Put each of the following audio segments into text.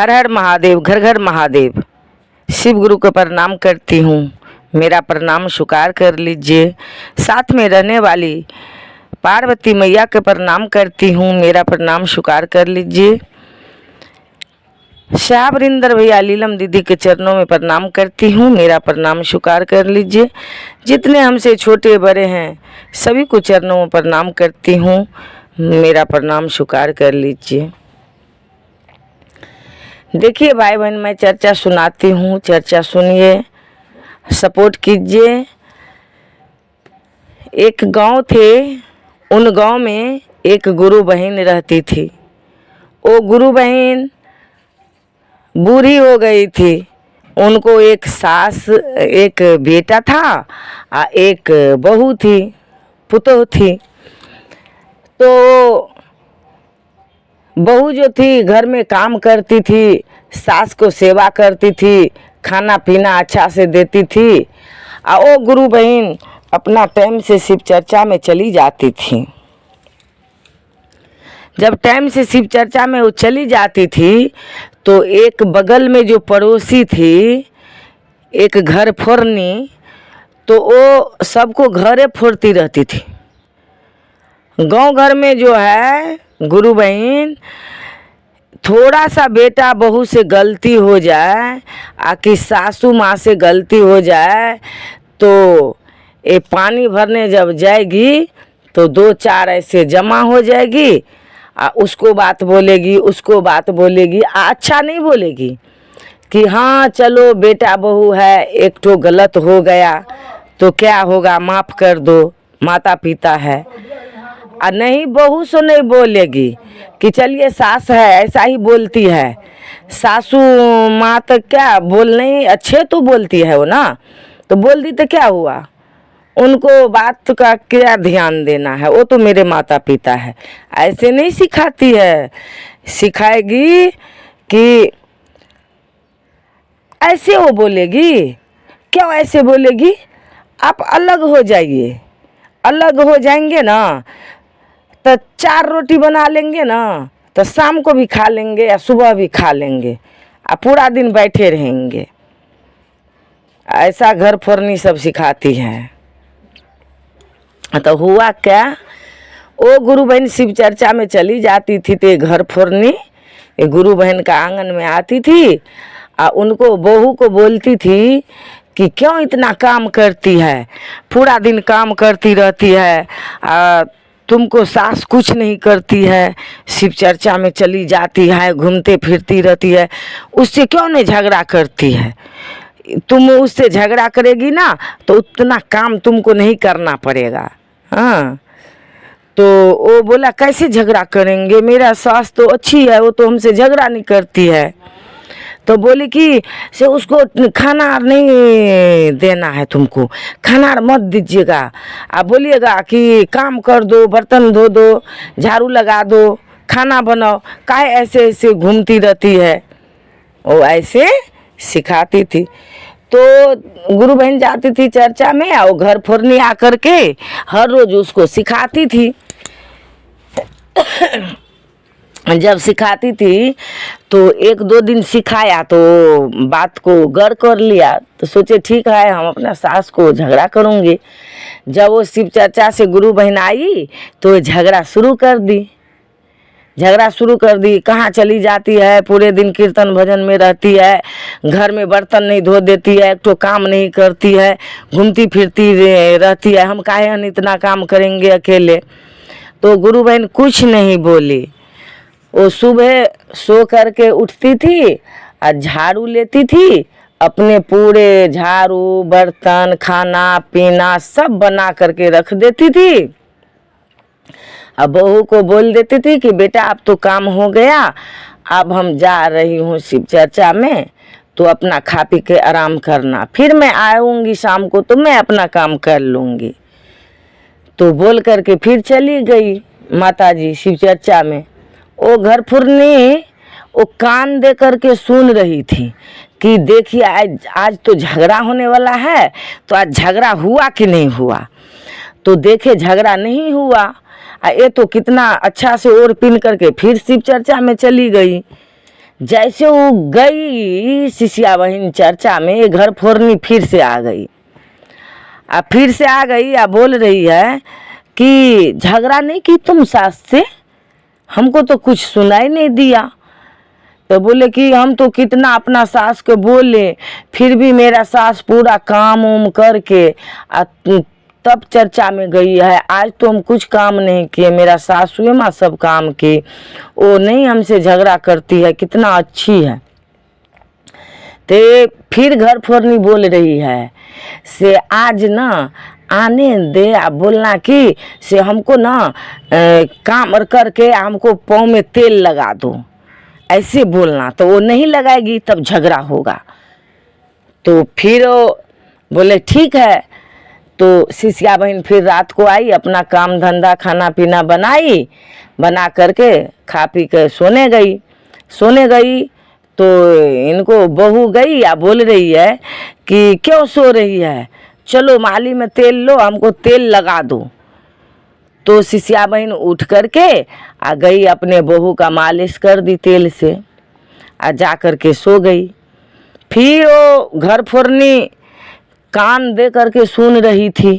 हर हर महादेव, घर घर महादेव। शिव गुरु को प्रणाम करती हूँ, मेरा प्रणाम स्वीकार कर लीजिए। साथ में रहने वाली पार्वती मैया के प्रणाम करती हूँ, मेरा प्रणाम स्वीकार कर लीजिए। शाहबरिंदर भैया लीलम दीदी के चरणों में प्रणाम करती हूँ, मेरा प्रणाम स्वीकार कर लीजिए। जितने हमसे छोटे बड़े हैं सभी को चरणों में प्रणाम करती हूँ, मेरा प्रणाम स्वीकार कर लीजिए। देखिए भाई बहन, मैं चर्चा सुनाती हूँ, चर्चा सुनिए, सपोर्ट कीजिए। एक गांव थे, उन गांव में एक गुरु बहन रहती थी। वो गुरु बहन बूढ़ी हो गई थी। उनको एक सास, एक बेटा था और एक बहू थी, पुतोह थी। तो बहू जो थी घर में काम करती थी, सास को सेवा करती थी, खाना पीना अच्छा से देती थी। और वो गुरु बहन अपना टाइम से शिव चर्चा में चली जाती थी। जब टाइम से शिव चर्चा में वो चली जाती थी तो एक बगल में जो पड़ोसी थी, एक घर फोरनी, तो वो सबको घरे फोड़ती रहती थी। गांव घर में जो है गुरु बहन, थोड़ा सा बेटा बहू से गलती हो जाए, आकि सासू माँ से गलती हो जाए, तो ये पानी भरने जब जाएगी तो दो चार ऐसे जमा हो जाएगी। उसको बात बोलेगी, उसको बात बोलेगी, अच्छा नहीं बोलेगी कि हाँ चलो बेटा बहू है, एक तो गलत हो गया तो क्या होगा, माफ़ कर दो, माता पिता है। और नहीं, बहू से नहीं बोलेगी कि चलिए सास है, ऐसा ही बोलती है। सासू माँ तो क्या बोलने अच्छे तो बोलती है वो ना, तो बोल दी तो क्या हुआ, उनको बात का क्या ध्यान देना है, वो तो मेरे माता पिता है। ऐसे नहीं सिखाती है, सिखाएगी कि ऐसे वो बोलेगी। क्यों ऐसे बोलेगी, आप अलग हो जाइए, अलग हो जाएंगे ना तो 4 रोटी बना लेंगे ना, तो शाम को भी खा लेंगे या सुबह भी खा लेंगे और पूरा दिन बैठे रहेंगे। ऐसा घर फोरनी सब सिखाती है। तो हुआ क्या, वो गुरु बहन शिव चर्चा में चली जाती थी तो घर फोरनी गुरु बहन का आंगन में आती थी और उनको बहू को बोलती थी कि क्यों इतना काम करती है, पूरा दिन काम करती रहती है, तुमको सास कुछ नहीं करती है, शिव चर्चा में चली जाती है, घूमते फिरती रहती है, उससे क्यों नहीं झगड़ा करती है। तुम उससे झगड़ा करेगी ना तो उतना काम तुमको नहीं करना पड़ेगा। हाँ, तो वो बोला कैसे झगड़ा करेंगे, मेरा सास तो अच्छी है, वो तो हमसे झगड़ा नहीं करती है। तो बोली कि से उसको खाना नहीं देना है, तुमको खाना मत दीजिएगा, आप बोलिएगा कि काम कर दो, बर्तन धो दो, झाड़ू लगा दो, खाना बनाओ, काहे ऐसे ऐसे घूमती रहती है। वो ऐसे सिखाती थी। तो गुरु बहन जाती थी चर्चा में और घर फोरनी आकर के हर रोज उसको सिखाती थी। जब सिखाती थी तो 1-2 दिन सिखाया तो बात को गौर कर लिया, तो सोचे ठीक है हम अपना सास को झगड़ा करूँगी। जब वो शिव चर्चा से गुरु बहन आई तो झगड़ा शुरू कर दी, झगड़ा शुरू कर दी। कहाँ चली जाती है, पूरे दिन कीर्तन भजन में रहती है, घर में बर्तन नहीं धो देती है, एक तो काम नहीं करती है, घूमती फिरती रहती है, हम काहे इतना काम करेंगे अकेले। तो गुरु बहन कुछ नहीं बोली। वो सुबह सो करके उठती थी और झाड़ू लेती थी, अपने पूरे झाड़ू बर्तन खाना पीना सब बना करके रख देती थी। अब बहू को बोल देती थी कि बेटा अब तो काम हो गया, अब हम जा रही हूँ शिव चर्चा में, तो अपना खा पी के आराम करना, फिर मैं आऊँगी शाम को तो मैं अपना काम कर लूँगी। तो बोल करके फिर चली गई माताजी शिव चर्चा में। वो घर फुरनी वो कान दे करके सुन रही थी कि देखिए आज तो झगड़ा होने वाला है, तो आज झगड़ा हुआ कि नहीं हुआ। तो देखे झगड़ा नहीं हुआ, ये तो कितना अच्छा से ओढ़ पिन करके फिर शिव चर्चा में चली गई। जैसे वो गई शिष्या बहन चर्चा में, ये घर फोरनी फिर से आ गई। अब फिर से आ गई, अब बोल रही है कि झगड़ा नहीं की तुम सास से, हमको तो कुछ सुनाई नहीं दिया। तो बोले कि हम तो कितना अपना सास को बोले, फिर भी मेरा सास पूरा काम उम करके तब चर्चा में गई है। आज तो हम कुछ काम नहीं किए, मेरा सासुए माँ सब काम की, वो नहीं हमसे झगड़ा करती है, कितना अच्छी है। तो फिर घर फोरनी बोल रही है से आज ना आने दे, आप बोलना कि से हमको ना काम करके हमको पाँव में तेल लगा दो, ऐसे बोलना। तो वो नहीं लगाएगी तब झगड़ा होगा। तो फिर बोले ठीक है। तो शिष्या बहन फिर रात को आई, अपना काम धंधा खाना पीना बनाई, बना करके खा पी के सोने गई। तो इनको बहू गई या बोल रही है कि क्यों सो रही है, चलो माली में तेल लो, हमको तेल लगा दो। तो शिष्या बहन उठ करके आ गई, अपने बहू का मालिश कर दी तेल से, आ जा करके सो गई। फिर वो घर फोरनी कान दे करके सुन रही थी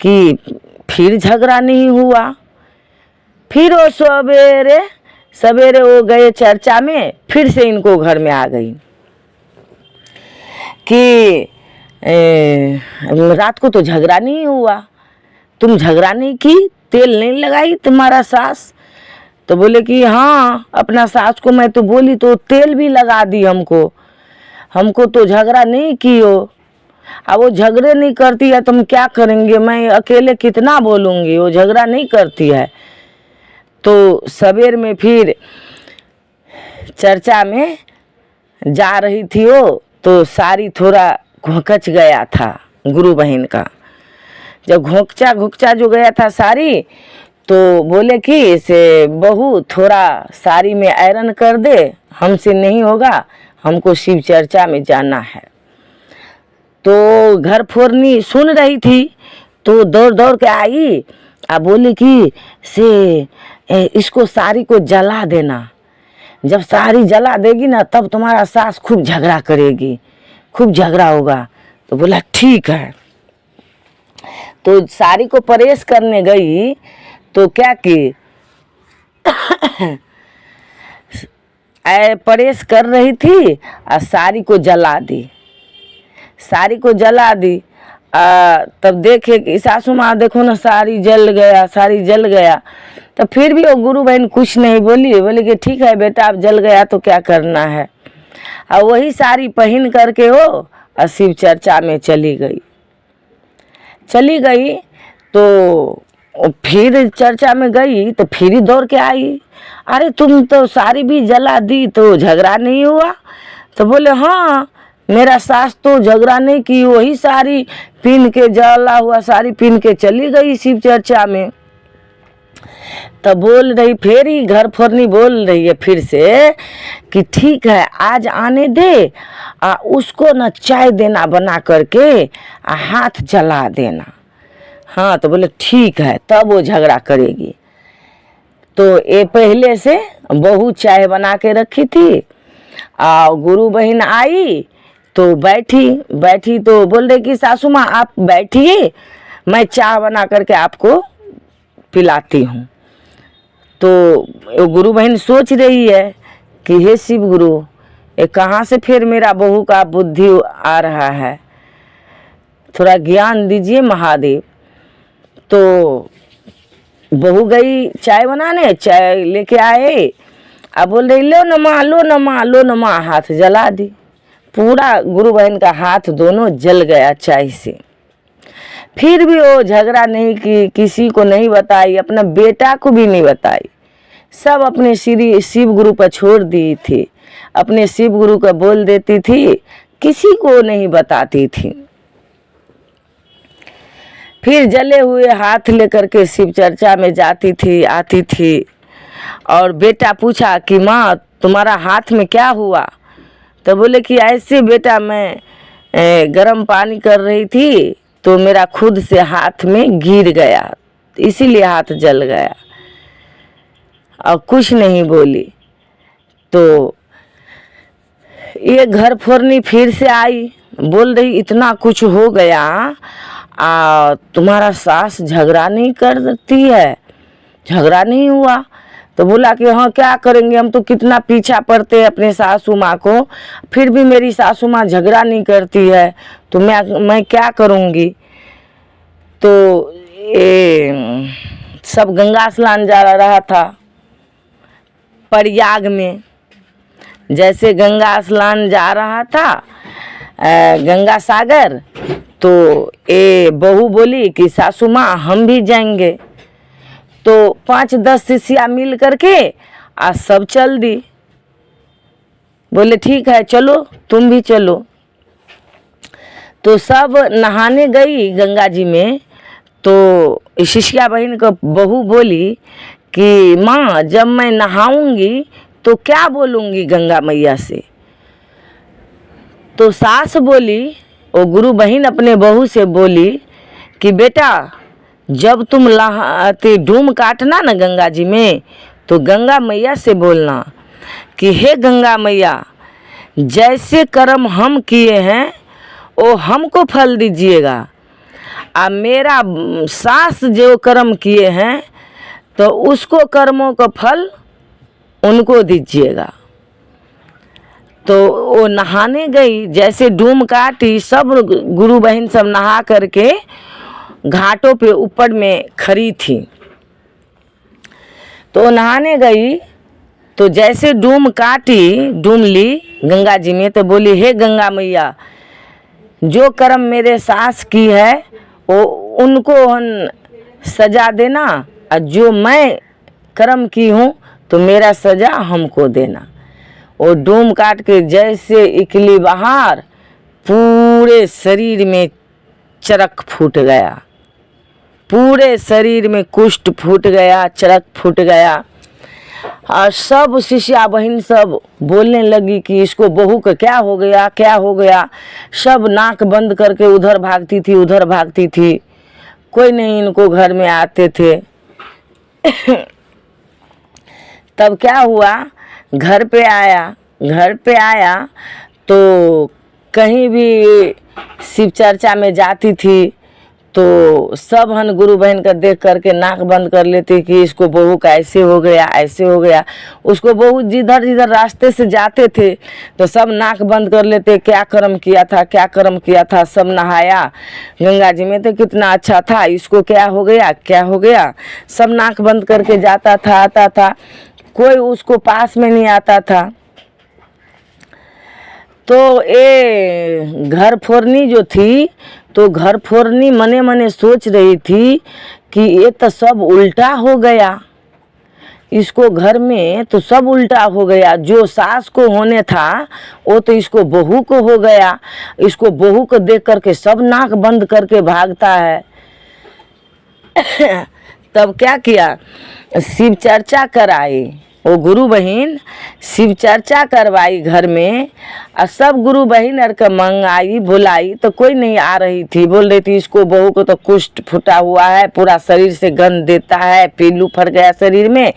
कि फिर झगड़ा नहीं हुआ। फिर वो सवेरे वो गए चर्चा में, फिर से इनको घर में आ गई कि रात को तो झगड़ा नहीं हुआ, तुम झगड़ा नहीं की, तेल नहीं लगाई तुम्हारा सास। तो बोले कि हाँ, अपना सास को मैं तो बोली तो तेल भी लगा दी, हमको तो झगड़ा नहीं की हो। अब वो झगड़े नहीं करती है तो हम क्या करेंगे, मैं अकेले कितना बोलूँगी, वो झगड़ा नहीं करती है। तो सवेर में फिर चर्चा में जा रही थी वो, तो साड़ी थोड़ा घोंकच गया था गुरु बहन का। जब घोंकचा जो गया था साड़ी, तो बोले कि से बहू थोड़ा साड़ी में आयरन कर दे, हमसे नहीं होगा, हमको शिव चर्चा में जाना है। तो घर फोरनी सुन रही थी, तो दौड़ दौड़ के आई, आ बोली कि से इसको साड़ी को जला देना, जब साड़ी जला देगी ना तब तुम्हारा सास खूब झगड़ा करेगी, खूब झगड़ा होगा। तो बोला ठीक है। तो साड़ी को प्रेस करने गई, तो क्या की प्रेस कर रही थी और साड़ी को जला दी। तब देखे कि सासू माँ देखो ना साड़ी जल गया। तो फिर भी वो गुरु बहन कुछ नहीं बोली कि ठीक है बेटा, अब जल गया तो क्या करना है। और वही साड़ी पहन करके वो शिव चर्चा में चली गई। तो फिर चर्चा में गई तो फिर ही दौड़ के आई, अरे तुम तो साड़ी भी जला दी तो झगड़ा नहीं हुआ। तो बोले हाँ, मेरा सास तो झगड़ा नहीं की, वही साड़ी पहन के, जला हुआ साड़ी पहन के चली गई शिव चर्चा में। तब बोल रही, फिर ही घर फोरनी बोल रही है फिर से कि ठीक है आज आने दे, उसको न चाय देना बना करके, हाथ जला देना। हाँ, तो बोले ठीक है, तब वो झगड़ा करेगी। तो ये पहले से बहू चाय बना के रखी थी, गुरु बहन आई तो बैठी तो बोल रही कि सासू माँ आप बैठिए, मैं चाय बना करके आपको पिलाती हूँ। तो गुरु बहन सोच रही है कि हे शिव गुरु, ये कहाँ से फिर मेरा बहू का बुद्धि आ रहा है, थोड़ा ज्ञान दीजिए महादेव। तो बहू गई चाय बनाने, चाय लेके आए, अब बोल रही लो न माँ, हाथ जला दी। पूरा गुरु बहन का हाथ दोनों जल गया चाय से। फिर भी वो झगड़ा नहीं की, किसी को नहीं बताई, अपना बेटा को भी नहीं बताई, सब अपने श्री शिव गुरु पर छोड़ दी थी, अपने शिव गुरु को बोल देती थी, किसी को नहीं बताती थी। फिर जले हुए हाथ लेकर के शिव चर्चा में जाती थी, आती थी। और बेटा पूछा कि माँ तुम्हारा हाथ में क्या हुआ। तो बोले कि ऐसे बेटा मैं गर्म पानी कर रही थी तो मेरा खुद से हाथ में गिर गया, इसीलिए हाथ जल गया, और कुछ नहीं बोली। तो ये घर फोरनी फिर से आई, बोल रही इतना कुछ हो गया, तुम्हारा सास झगड़ा नहीं करती है, झगड़ा नहीं हुआ? तो बोला कि हाँ क्या करेंगे, हम तो कितना पीछा पड़ते हैं अपने सासू माँ को, फिर भी मेरी सासू माँ झगड़ा नहीं करती है, तो मैं क्या करूँगी। तो ये सब गंगा स्नान जा रहा था प्रयाग में। जैसे गंगा स्नान जा रहा था गंगा सागर, तो ये बहू बोली कि सासू माँ हम भी जाएंगे। तो 5-10 शिष्या मिल करके आज सब चल दी, बोले ठीक है चलो तुम भी चलो। तो सब नहाने गई गंगा जी में। तो शिष्या बहन को बहू बोली कि माँ जब मैं नहाऊंगी तो क्या बोलूँगी गंगा मैया से। तो सास बोली, वो गुरु बहन अपने बहू से बोली कि बेटा जब तुम डूम काटना ना गंगा जी में, तो गंगा मैया से बोलना कि हे गंगा मैया, जैसे कर्म हम किए हैं वो हमको फल दीजिएगा, और मेरा सास जो कर्म किए हैं तो उसको कर्मों का फल उनको दीजिएगा। तो वो नहाने गई, जैसे डूम काटी, सब गुरु बहन सब नहा करके घाटों पे ऊपर में खड़ी थी। तो नहाने गई, तो जैसे डूम काटी, डूम ली गंगा जी में, तो बोली हे गंगा मैया, जो कर्म मेरे सास की है वो उनको सजा देना, और जो मैं कर्म की हूँ तो मेरा सजा हमको देना। वो डूम काट के जैसे निकली बाहर, पूरे शरीर में चरक फूट गया, पूरे शरीर में कुष्ठ फूट गया, चरक फूट गया। और सब शिष्या बहन सब बोलने लगी कि इसको बहू का क्या हो गया, क्या हो गया। सब नाक बंद करके उधर भागती थी, उधर भागती थी, कोई नहीं इनको घर में आते थे। तब क्या हुआ, घर पे आया तो कहीं भी शिव चर्चा में जाती थी तो सब हन गुरु बहन का देख करके नाक बंद कर लेती कि इसको बहू का ऐसे हो गया, ऐसे हो गया। उसको बहू जिधर जिधर रास्ते से जाते थे तो सब नाक बंद कर लेते, क्या कर्म किया था, क्या कर्म किया था। सब नहाया गंगा जी में तो कितना अच्छा था, इसको क्या हो गया, क्या हो गया। सब नाक बंद करके जाता था, आता था, कोई उसको पास में नहीं आता था। तो ये घर फोरनी जो थी, तो घर फोरनी मने मने सोच रही थी कि ये तो सब उल्टा हो गया, इसको घर में तो सब उल्टा हो गया। जो सास को होने था वो तो इसको बहू को हो गया। इसको बहू को देख करके सब नाक बंद करके भागता है। तब क्या किया, शिव चर्चा कराई। वो गुरु बहन शिव चर्चा करवाई घर में, और सब गुरु बहन अर का मंगाई, बुलाई, तो कोई नहीं आ रही थी। बोल रही थी इसको बहू को तो कुष्ठ फूटा हुआ है, पूरा शरीर से गंध देता है, पीलू फट गया शरीर में,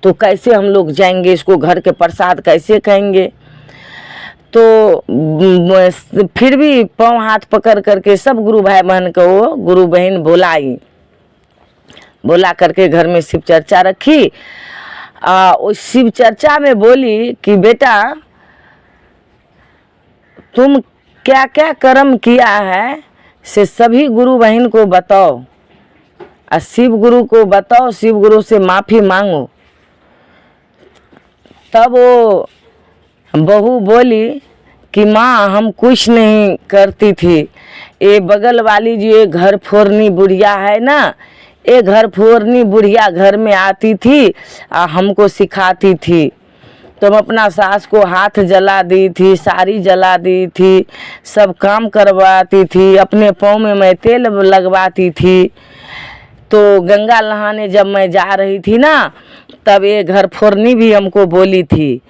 तो कैसे हम लोग जाएंगे, इसको घर के प्रसाद कैसे खाएंगे। तो फिर भी पाँव हाथ पकड़ करके सब गुरु भाई बहन को वो गुरु बहन बोला करके घर में शिव चर्चा रखी। उस शिव चर्चा में बोली कि बेटा तुम क्या क्या कर्म किया है से सभी गुरु बहन को बताओ, और शिव गुरु को बताओ, शिव गुरु से माफ़ी मांगो। तब वो बहू बोली कि माँ हम कुछ नहीं करती थी, ये बगल वाली जो ये घर फोरनी बुढ़िया है ना, ये घर फोरनी बुढ़िया घर में आती थी और हमको सिखाती थी। तो हम अपना सास को हाथ जला दी थी, साड़ी जला दी थी, सब काम करवाती थी, अपने पाँव में मैं तेल लगवाती थी। तो गंगा नहाने जब मैं जा रही थी ना, तब ये घर फोरनी भी हमको बोली थी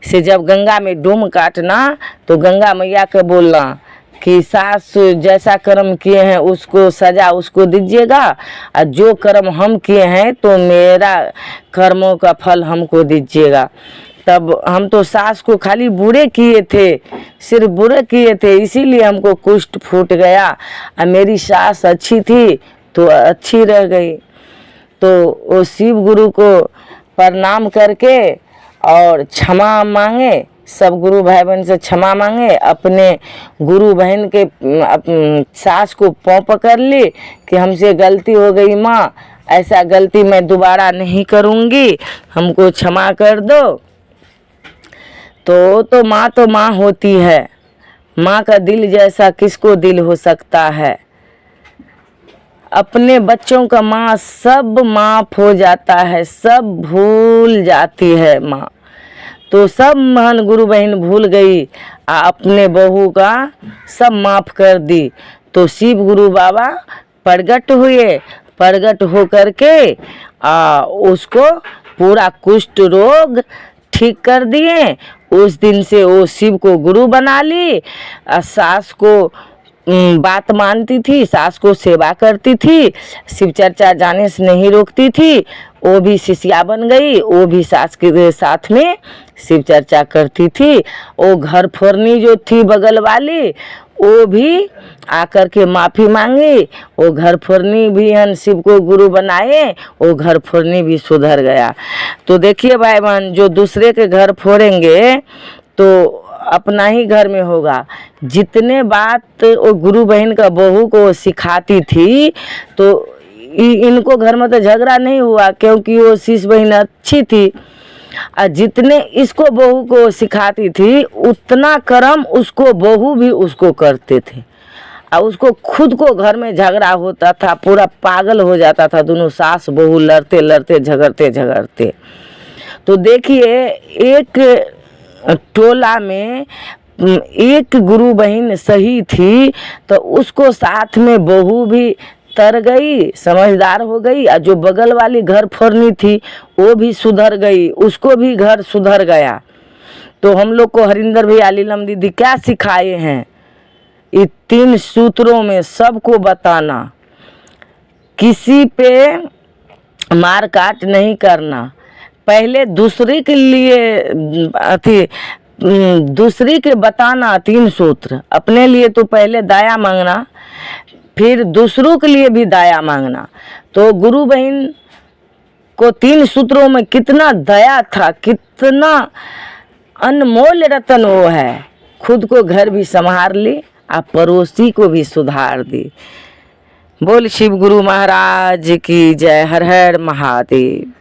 से जब गंगा में डूम काटना तो गंगा मैया को बोलना कि सास जैसा कर्म किए हैं उसको सजा उसको दीजिएगा, और जो कर्म हम किए हैं तो मेरा कर्मों का फल हमको दीजिएगा। तब हम तो सास को खाली बुरे किए थे, सिर्फ बुरे किए थे, इसीलिए हमको कुष्ठ फूट गया। और मेरी सास अच्छी थी तो अच्छी रह गई। तो वो शिव गुरु को प्रणाम करके और क्षमा मांगे, सब गुरु भाई बहन से क्षमा मांगे, अपने गुरु बहन के सास को पाँव पकड़ ली कि हमसे गलती हो गई माँ, ऐसा गलती मैं दोबारा नहीं करूँगी, हमको क्षमा कर दो। तो माँ तो माँ होती है, माँ का दिल जैसा किसको दिल हो सकता है। अपने बच्चों का माँ सब माफ़ हो जाता है, सब भूल जाती है माँ। तो सब महान गुरु बहन भूल गई, अपने बहू का सब माफ़ कर दी। तो शिव गुरु बाबा प्रगट हुए, प्रगट हो करके उसको पूरा कुष्ठ रोग ठीक कर दिए। उस दिन से वो शिव को गुरु बना ली। सास को बात मानती थी, सास को सेवा करती थी, शिव चर्चा जाने से नहीं रोकती थी। वो भी शिष्या बन गई, वो भी सास के साथ में शिव चर्चा करती थी। वो घर फोरनी जो थी बगल वाली, वो भी आकर के माफ़ी मांगी। वो घर फोरनी भी हम शिव को गुरु बनाए, वो घर फोरनी भी सुधर गया। तो देखिए भाई बहन, जो दूसरे के घर फोड़ेंगे तो अपना ही घर में होगा। जितने बात वो गुरु बहन का बहू को सिखाती थी, तो इनको घर में तो झगड़ा नहीं हुआ, क्योंकि वो शिष्य बहन अच्छी थी। और जितने इसको बहू को सिखाती थी, उतना कर्म उसको बहू भी उसको करते थे। और उसको खुद को घर में झगड़ा होता था, पूरा पागल हो जाता था, दोनों सास बहू लड़ते लड़ते झगड़ते झगड़ते। तो देखिए, एक टोला में एक गुरु बहन सही थी, तो उसको साथ में बहू भी तर गई, समझदार हो गई। और जो बगल वाली घर फोरनी थी, वो भी सुधर गई, उसको भी घर सुधर गया। तो हम लोग को हरिंदर भैया लीलम दीदी क्या सिखाए हैं, ये 3 सूत्रों में सबको बताना, किसी पे मार काट नहीं करना, पहले दूसरे के लिए दूसरे के बताना 3 सूत्र, अपने लिए तो पहले दया मांगना, फिर दूसरों के लिए भी दया मांगना। तो गुरु बहन को 3 सूत्रों में कितना दया था, कितना अनमोल रतन वो है। खुद को घर भी संभाल ली और पड़ोसी को भी सुधार दी। बोल शिव गुरु महाराज की जय। हर हर महादेव।